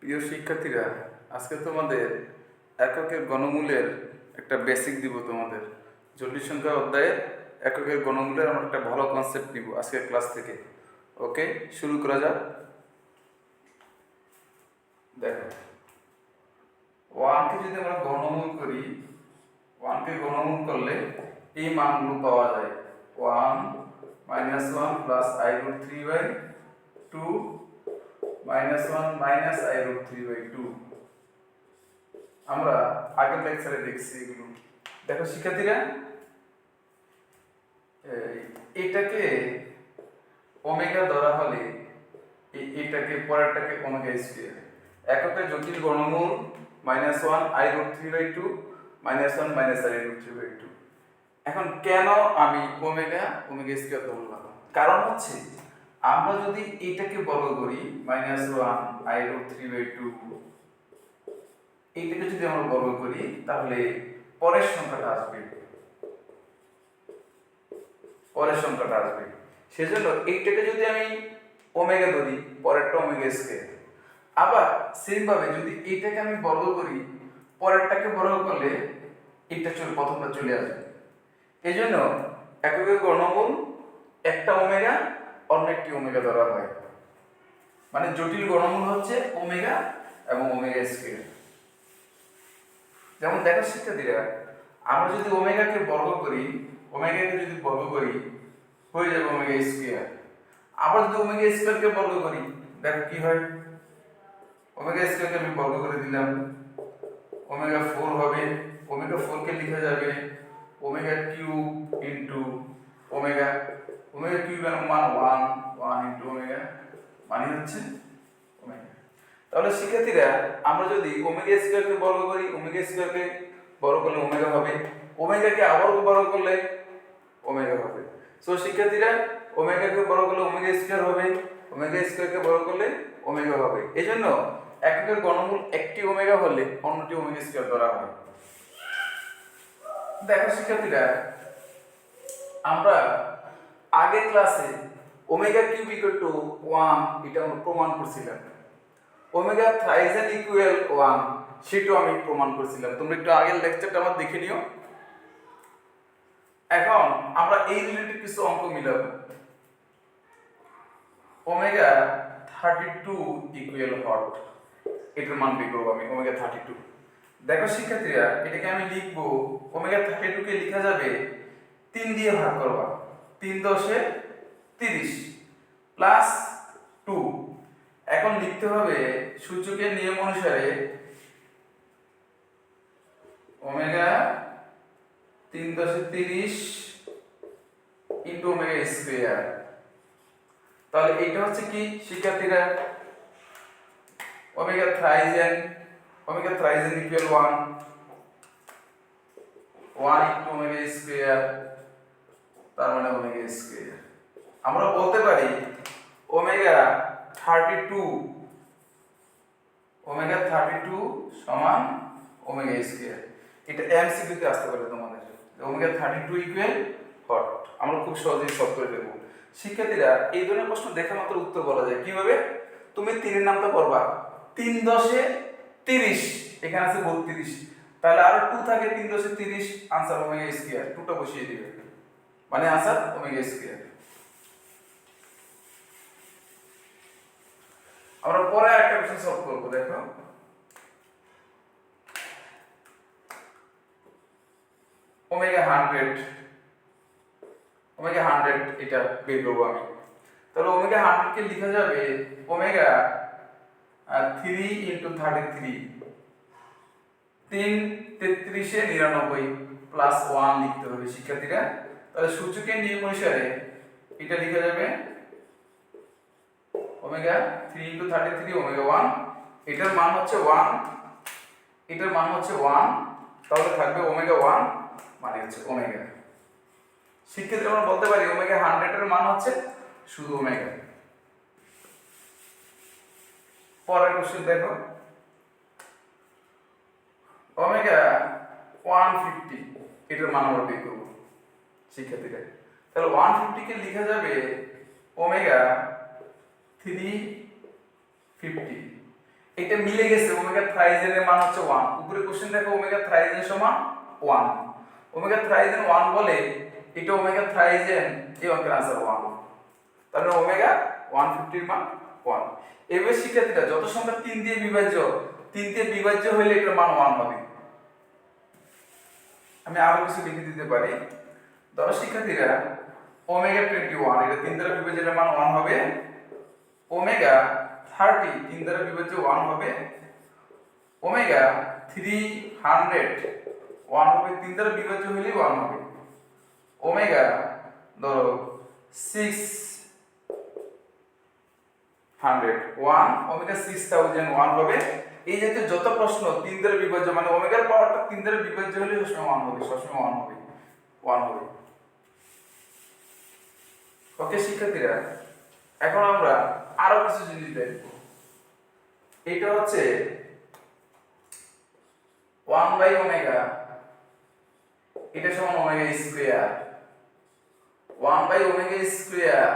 প্রিয় শিক্ষার্থীরা, আজকে তোমাদের এককের ঘনমূলের একটা বেসিক দিব। তোমাদের জটিল সংখ্যা অধ্যায়ের এককের ঘনমূলের আমরা একটা ভালো কনসেপ্ট নিব আজকের ক্লাস থেকে। ওকে, শুরু করা যাক। দেখো, ওয়ানকে যদি আমরা ঘনমূল করি, ওয়ানকে ঘনমূল করলে এই মানগুলো পাওয়া যায়। 1 -1 প্লাস i√3/2 -1 মাইনাস i√3/2। আমরা আগের লেকচারে দেখছি এগুলো। দেখো শিক্ষার্থীরা, এটাকে ওমেগা ধরা হলে এটাকে পরেরটাকে ওমেগা স্কয়ার। এককের জটিল ঘনমূল -1 i√3/2 -1 মাইনাস i√3/2। এখন কেন আমি ওমেগা স্কয়ার ধরলাম? কারণ হচ্ছে আমরা যদি এটাকে বর্গ করি -1 i√3/2, এইটাকে যদি আমরা বর্গ করি তাহলে পরের সংখ্যাটা আসবে, সেজন্য এইটাকে যদি আমি ওমেগা ধরি, পরেরটা ওমেগা স্কয়ার। আবার সেম ভাবে যদি এইটাকে আমি বর্গ করি, পরেরটাকে বর্গ করলে এটা প্রথমটা চলে আসবে। এই জন্য এককের ঘনমূল একটা ওমেগা অন্য একটি ওমেগা ধরা হয়। মানে জটিল ঘনমূল হচ্ছে ওমেগা এবং ওমেগা স্কয়ার। যেমন দেখো শিক্ষার্থীরা, আমরা যদি ওমেগাকে বর্গ করি হয়ে যাবে ওমেগা স্কয়ার। আবার যদি ওমেগা স্কয়ারকে বর্গ করি, দেখো কি হয়। ওমেগা স্কয়ারকে আমি বর্গ করে দিলাম, ওমেগা 4 হবে। ওমেগা 4 কে লেখা যাবে omega cube into omega cube এর মান 1 ইনটু ওমেগা, মানে হচ্ছে ওমেগা। তাহলে শিক্ষার্থীরা, আমরা যদি ওমেগা স্কয়ারকে বর্গ করি, ওমেগা স্কয়ারকে বর্গ করলে ওমেগা হবে, ওমেগাকে আবার বর্গ করলে ওমেগা হবে। সো শিক্ষার্থীরা, ওমেগাকে বর্গ করলে ওমেগা স্কয়ার হবে, ওমেগা স্কয়ারকে বর্গ করলে ওমেগা হবে। এজন্য এককের ঘনমূল একটি ওমেগা হলে অন্যটি ওমেগা স্কয়ার ধরা হয়। দেখো শিক্ষার্থীরা, আমরা আগের ক্লাসে ওমেগা কিউব ইকুয়াল টু 1 এটা আমরা প্রমাণ করছিলাম। ওমেগা থ্রাইস এন ইকুয়াল 1 সেটাও আমি প্রমাণ করছিলাম। তোমরা একটু আগের লেকচারটা আমার দেখে নিও। এখন আমরা এই রিলেটেড কিছু অঙ্ক মিলাবো। ওমেগা 32 ইকুয়াল হট, এটার মান বের করব আমি। ওমেগা 32, দেখো শিক্ষার্থীরা, এটাকে আমি লিখব, ওমেগা 32 কে লেখা যাবে 3 দিয়ে ভাগ করবা, 3 দশে 30 প্লাস 2। এখন লিখতে হবে সূচকের নিয়ম অনুসারে ওমেগা 3 দশে 30 ইনটু ওমেগা স্কয়ার। তাহলে এটা হচ্ছে কি শিক্ষার্থীরা, omega thrice N equal 1 into omega square, তার মানে ওমেগা স্কয়ার। আমরা বলতে পারি ওমেগা 32 সমান ওমেগা স্কয়ার। এটা এমসিকিউ তে আসতে পারে তোমাদের। ওমেগা 32 ইকুয়াল হট আমরা খুব সহজেই সলভ করে দেব। শিক্ষার্থীরা, এই ধরনের প্রশ্ন দেখা মাত্র উত্তর বলা যায় কিভাবে। তুমি 3 এর নামটা করবা, 3 দশে 30, এখানে আছে 32, তাহলে আর 2 থাকে, 3 দশে 30, आंसर ওমেগা স্কয়ার। 2টা বসিয়ে দিবে, মানে आंसर ওমেগা স্কয়ার। আমরা পরে আরেকটা কোশ্চেন সলভ করব। দেখো, ওমেগা 100 এটা বের করব আমি। তাহলে ওমেগা 100 কে লেখা যাবে ওমেগা 3 ইনটু 33, 3 33 এ 99 প্লাস 1 লিখতে হবে শিক্ষার্থীরা। তাহলে সূচকের নিয়ম অনুসারে এটা লেখা যাবে ওমেগা 3 ইনটু 33 ওমেগা 1, এটার মান হচ্ছে 1, তাহলে থাকবে ওমেগা 1 মানে হচ্ছে ওমেগা। শিক্ষার্থী, আমরা বলতে পারি ওমেগা 100 এর মান হচ্ছে শুধু ওমেগা। পরের কোশ্চেন দেখো, ওমেগা 150 এটার মান আমরা বের করব শিক্ষার্থীরা। তাহলে 150 কে লেখা যাবে ওমেগা 350, এটা মিলে গেছে, ওমেগা থ্রাইজেন এর মান হচ্ছে 1। উপরে কোশ্চেন দেখো ওমেগা থ্রাইজেন সমান 1, ওমেগা থ্রাইজেন 1 বলে এটা ওমেগা থ্রাইজেন এই অঙ্কের आंसर 1, তাহলে ওমেগা 150 এর মান 1। এবার শিক্ষার্থীরা যত সংখ্যা 3 দিয়ে বিভাজ্য, 3 দিয়ে বিভাজ্য হলে এটার মান 1 হবে। আমি আরো কিছু লিখে দিতে পারি, ধরো শিক্ষার্থীরা ওমেগা 21 এটা 3 দ্বারা বিভাজ্য, এর মান 1 হবে। ওমেগা 30 3 দ্বারা বিভাজ্য 1 হবে। ওমেগা 300 1 হবে, 3 দ্বারা বিভাজ্য হলে 1 হবে। ওমেগা ধরো 600 1, ওমেগা 6001 হবে। এই জাতীয় যত প্রশ্ন 3 দ্বারা বিভাজ্য মানে ওমেগার পাওয়ারটা 3 দ্বারা বিভাজ্য হলে সবসময় 1 হবে, সবসময় 1 হবে, 1 হবে। ওকে শিক্ষার্থীরা, এখন আমরা আরো কিছু জিনিস দেখব। এটা হচ্ছে 1 বাই ওমেগা, এটা সমান omega square. 1 by omega square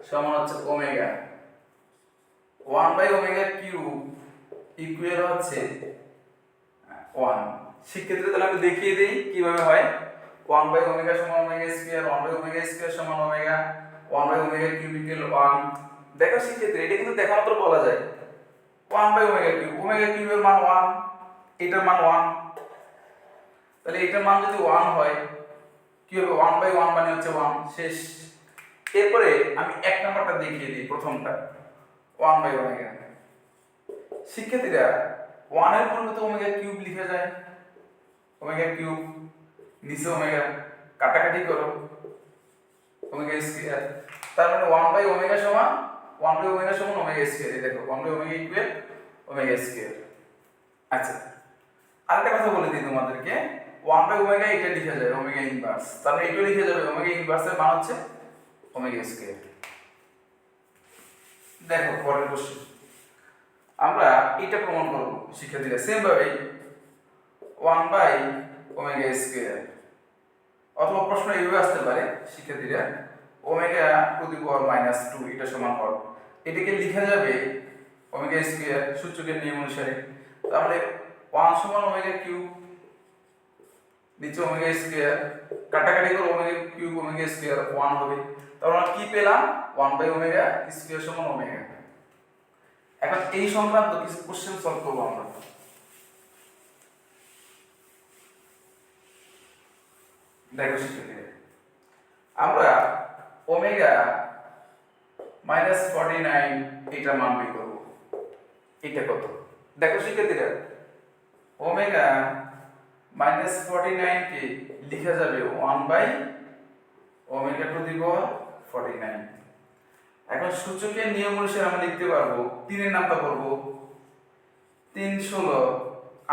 সমান হচ্ছে omega. 1 by omega cube equal হচ্ছে 1। শিক্ষার্থীরা তাহলে আমি দেখিয়ে দেই কিভাবে হয়। 1 বাই ওমেগা সমান omega square, 1 by omega square সমান omega, 1 by omega cube equal 1। দেখো শিক্ষার্থী এটা কিন্তু দেখা মাত্র বলা যায় 1 বাই ওমেগা কিউব, ওমেগা কিউবের মান 1, এটার মান 1, তাহলে এটার মান যদি 1 হয় কি হবে, 1 বাই 1 মানে হচ্ছে 1, শেষ। এরপরে আমি এক নাম্বারটা দেখিয়ে দিই, প্রথমটা 1 বাই ওমেগা। শিক্ষার্থীরা 1 এর পরিবর্তে ওমেগা কিউব লিখা যায়, ওমেগা কিউব, নিচে ওমেগা, কাটাকাটি করো ওমেগা স্কয়ার, তার মানে 1 বাই ওমেগা সমান 1 বাই ওমেগা সমান ওমেগা স্কয়ার। এই দেখো 1 by omega equal omega square. আচ্ছা আরেকটা কথা বলে দিই তোমাদেরকে, 1 বাই ওমেগা এটা লিখা যায় ওমেগা ইনভার্স, তার মানে এটা লিখে যাবে ওমেগা ইনভার্সের মান হচ্ছে ওমেগা স্কয়ার। দেখো পরের প্রশ্ন আমরা এটা প্রমাণ করব শিক্ষার্থীরা, সেম ভাবে 1 বাই ওমেগা স্কয়ার, অথবা প্রশ্ন এইভাবে আসতে পারে শিক্ষার্থীরা omega to the power minus 2 এটা সমান হল, এটাকে লেখা যাবে ওমেগা স্কয়ার সূচকের নিয়ম অনুসারে। তাহলে 1 সমান ওমেগা কিউব, নিচে ওমেগা স্কয়ার, কাটাকাটি করে ওমেগা কিউব ওমেগা স্কয়ার 1 হবে। তাহলে আমরা কি পেলাম, 1 বাই ওমেগা স্কয়ার সমান ওমেগা। এখন এই সংক্রান্ত কিছু কোশ্চেন সলভ করব আমরা। দেখো শিক্ষার্থীরা আমরা ওমেগা মাইনাস 49 এটা মান বের করব, এটা কত। দেখো শিক্ষার্থীরা ওমেগা মাইনাস 49 কে লেখা যাবে 1 বাই ওমেগা টু দি পাওয়ার 49। এখন সূচকের নিয়ম অনুসারে আমরা লিখতে পারবো 3 এর নামটা করব 3 16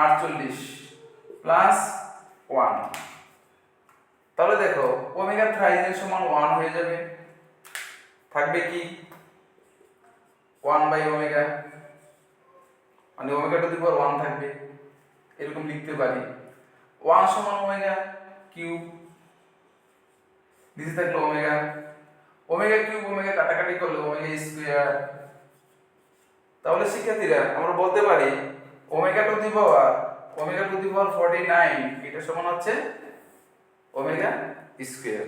48 প্লাস 1। তাহলে দেখো ওমেগা থ্রাইজেন সমান 1 হয়ে যাবে, থাকবে কি 1 বাই ওমেগা, মানে ওমেগা টু দি পাওয়ার 1 থাকবে, এরকম লিখতে পারি। 1 সমান ওমেগা কিউব, নিচে থাকলো ওমেগা, ওমেগা কিউব ওমেগা কাটাকাটি করলে ওমেগা স্কয়ার। তাহলে শিক্ষার্থীরা আমরা বলতে পারি ওমেগা টু দি পাওয়ার 49 এটা সমান হচ্ছে ওমেগা স্কয়ার।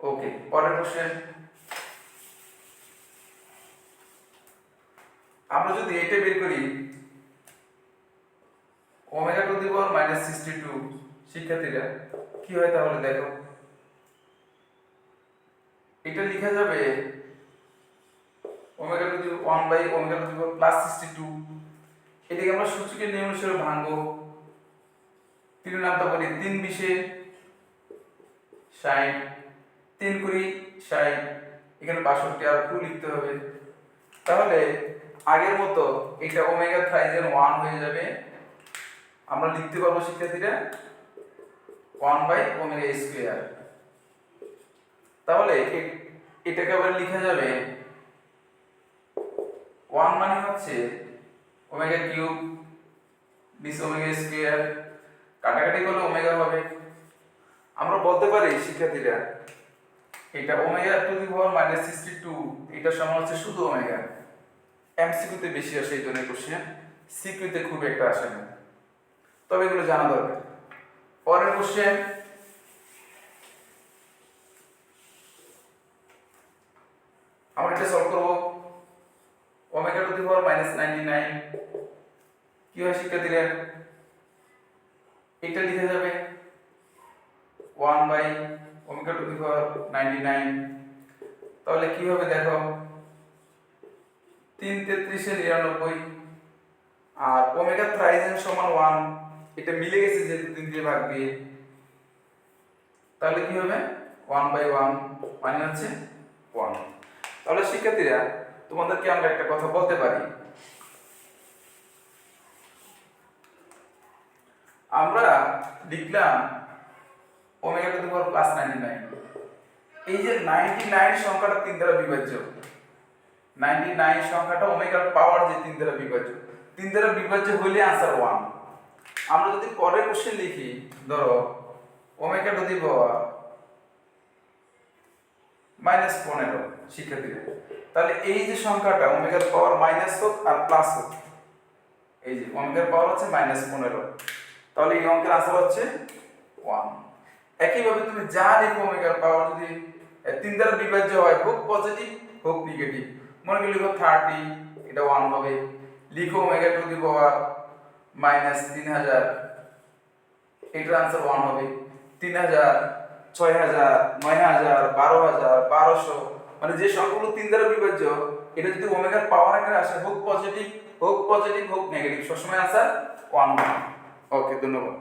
ওকে পরের কোশ্চেন, আমরা যদি এটা বের করি omega to the power minus 62, শিক্ষার্থীরা কি হয় তাহলে দেখো এটা লেখা যাবে omega to the 1 by omega to the power plus 62। এটাকে আমরা সূচকের নিয়ম অনুসারে ভাঙবো, 3 নামটা বলি 3 20 60, 3 20 60, এখানে 62 আর 2 লিখতে হবে। তাহলে আগের মতো এটা ওমেগা থ্রাইজেন 1 হয়ে যাবে, আমরা লিখতে পারবো শিক্ষার্থীরা 1 বাই ওমেগা স্কয়ার। তাহলে এটাকে আবার লেখা যাবে 1 মানে হচ্ছে ওমেগা কিউব, নিচে ওমেগা স্কয়ার, কাটাকাটি করলে ওমেগা হবে। আমরা বলতে পারি শিক্ষার্থীরা এটা omega to the power minus 62 এটা সমান হচ্ছে শুধু ওমেগা, এমসিকিউতে বেশি আসে এই ধরনের কোশ্চেন, সিকিউতে খুব একটা আসে না, তবে এগুলো জানা দরকার। পরের কোশ্চেন, আমরা এটা সলভ করব। ওমেগা টু দি পাওয়ার -99 কি হয় শিক্ষার্থীরা? এটা লিখে যাবে 1 বাই ওমেগা টু দি পাওয়ার 99। তাহলে কি হবে দেখো, 3 33 এর 99 আর ওমেগা থ্রাইজেন সমান 1, এটা মিলে গেছে যেহেতু 3 দিয়ে ভাগ দিয়ে, তাহলে কি হবে 1 বাই 1 মানে হচ্ছে 1। তাহলে শিক্ষার্থীরা তোমাদেরকে আমরা একটা কথা বলতে পারি, আমরা লিখলাম ওমেগা টু দি পাওয়ার +99, এই যে 99 সংখ্যাটা 3 দ্বারা বিভাজ্য, 99 সংখ্যাটা ওমেগার পাওয়ার যে 3 দ্বারা বিভাজ্য, 3 দ্বারা বিভাজ্য হইলে आंसर 1। আমরা যদি পরের কোশ্চেন লিখি, ধরো ওমেগা টু দি পাওয়ার -15 শিক্ষার্থীরা, তাহলে এই যে সংখ্যাটা ওমেগার পাওয়ার মাইনাস হোক আর প্লাস হোক, এই যে ওমেগার পাওয়ার হচ্ছে -15, তাহলে এই অঙ্কের आंसर হচ্ছে 1। একইভাবে তুমি যা লিখো ওমেগার পাওয়ার যদি 3 দ্বারা বিভাজ্য হয়, হোক পজিটিভ হোক নেগেটিভ, মনে করি লিখো 30, এটা 1 হবে। লিখো ওমেগা টু দি পাওয়ার -3000, এটার आंसर 1 হবে। 3000, 6000, 9000, 12000, 1200, মানে যে সংখ্যাগুলো 3 দ্বারা বিভাজ্য, এটা যদি ওমেগার পাওয়ার আকারে আসে, হোক পজিটিভ হোক নেগেটিভ, সবসময় आंसर 1 হবে। ওকে, ধন্যবাদ।